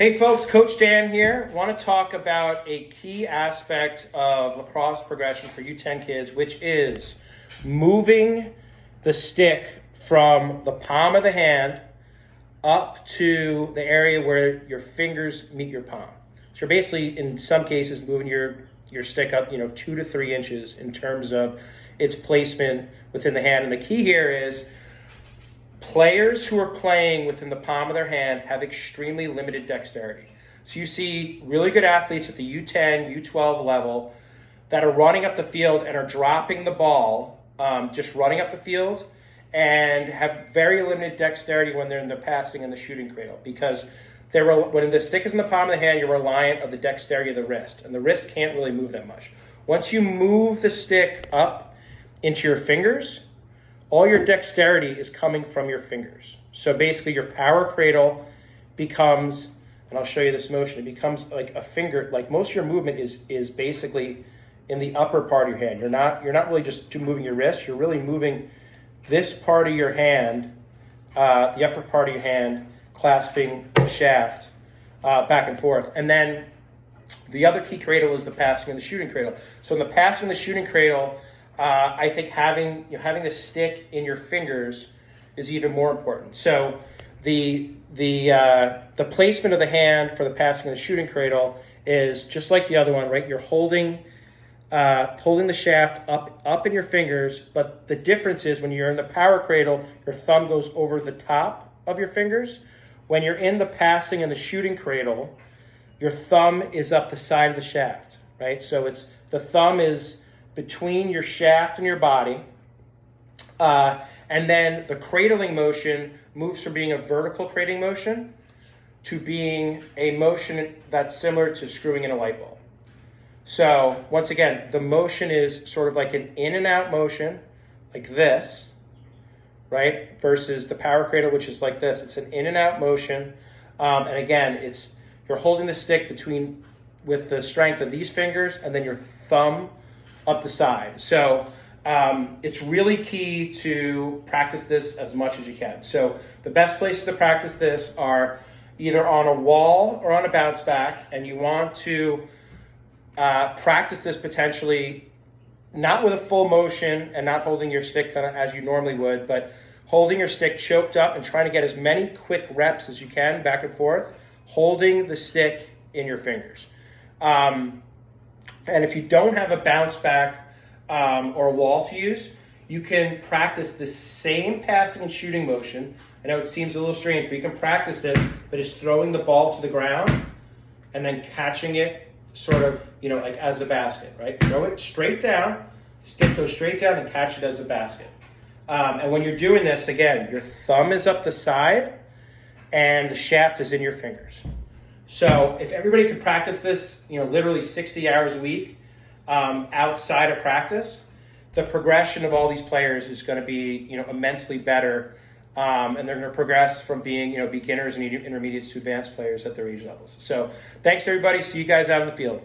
Hey folks, Coach Dan here. Want to talk about a key aspect of lacrosse progression for U10 kids, which is moving the stick from the palm of the hand up to the area where your fingers meet your palm. So you're basically, in some cases, moving your stick up, 2 to 3 inches in terms of its placement within the hand. And the key here is players who are playing within the palm of their hand have extremely limited dexterity. So you see really good athletes at the U10, U12 level that are running up the field and are dropping the ball, just running up the field, and have very limited dexterity when they're in the passing and the shooting cradle, because when the stick is in the palm of the hand, you're reliant on the dexterity of the wrist, and the wrist can't really move that much. Once you move the stick up into your fingers, all your dexterity is coming from your fingers. So basically your power cradle becomes, and I'll show you this motion, it becomes like a finger, like most of your movement is basically in the upper part of your hand. You're not really just moving your wrist, you're really moving this part of your hand, the upper part of your hand, clasping the shaft back and forth. And then the other key cradle is the passing and the shooting cradle. So in the passing and the shooting cradle, I think having the stick in your fingers is even more important. So the placement of the hand for the passing and the shooting cradle is just like the other one, right? You're holding the shaft up in your fingers, but the difference is when you're in the power cradle, your thumb goes over the top of your fingers. When you're in the passing and the shooting cradle, your thumb is up the side of the shaft, right? So the thumb is between your shaft and your body, and then the cradling motion moves from being a vertical cradling motion to being a motion that's similar to screwing in a light bulb. So once again, the motion is sort of like an in and out motion, like this, right? Versus the power cradle, which is like this. It's an in and out motion, and again, you're holding the stick with the strength of these fingers, and then your thumb up the side. So it's really key to practice this as much as you can. So the best places to practice this are either on a wall or on a bounce back, and you want to practice this potentially not with a full motion and not holding your stick kind of as you normally would, but holding your stick choked up and trying to get as many quick reps as you can back and forth, holding the stick in your fingers. And if you don't have a bounce back or a wall to use, you can practice the same passing and shooting motion. I know it seems a little strange, but you can practice it, but it's throwing the ball to the ground and then catching it sort of, like as a basket, right? Throw it straight down, stick goes straight down and catch it as a basket. And when you're doing this, again, your thumb is up the side and the shaft is in your fingers. So if everybody could practice this, literally 60 hours a week outside of practice, the progression of all these players is going to be, immensely better. And they're going to progress from being, beginners and intermediates to advanced players at their age levels. So thanks, everybody. See you guys out in the field.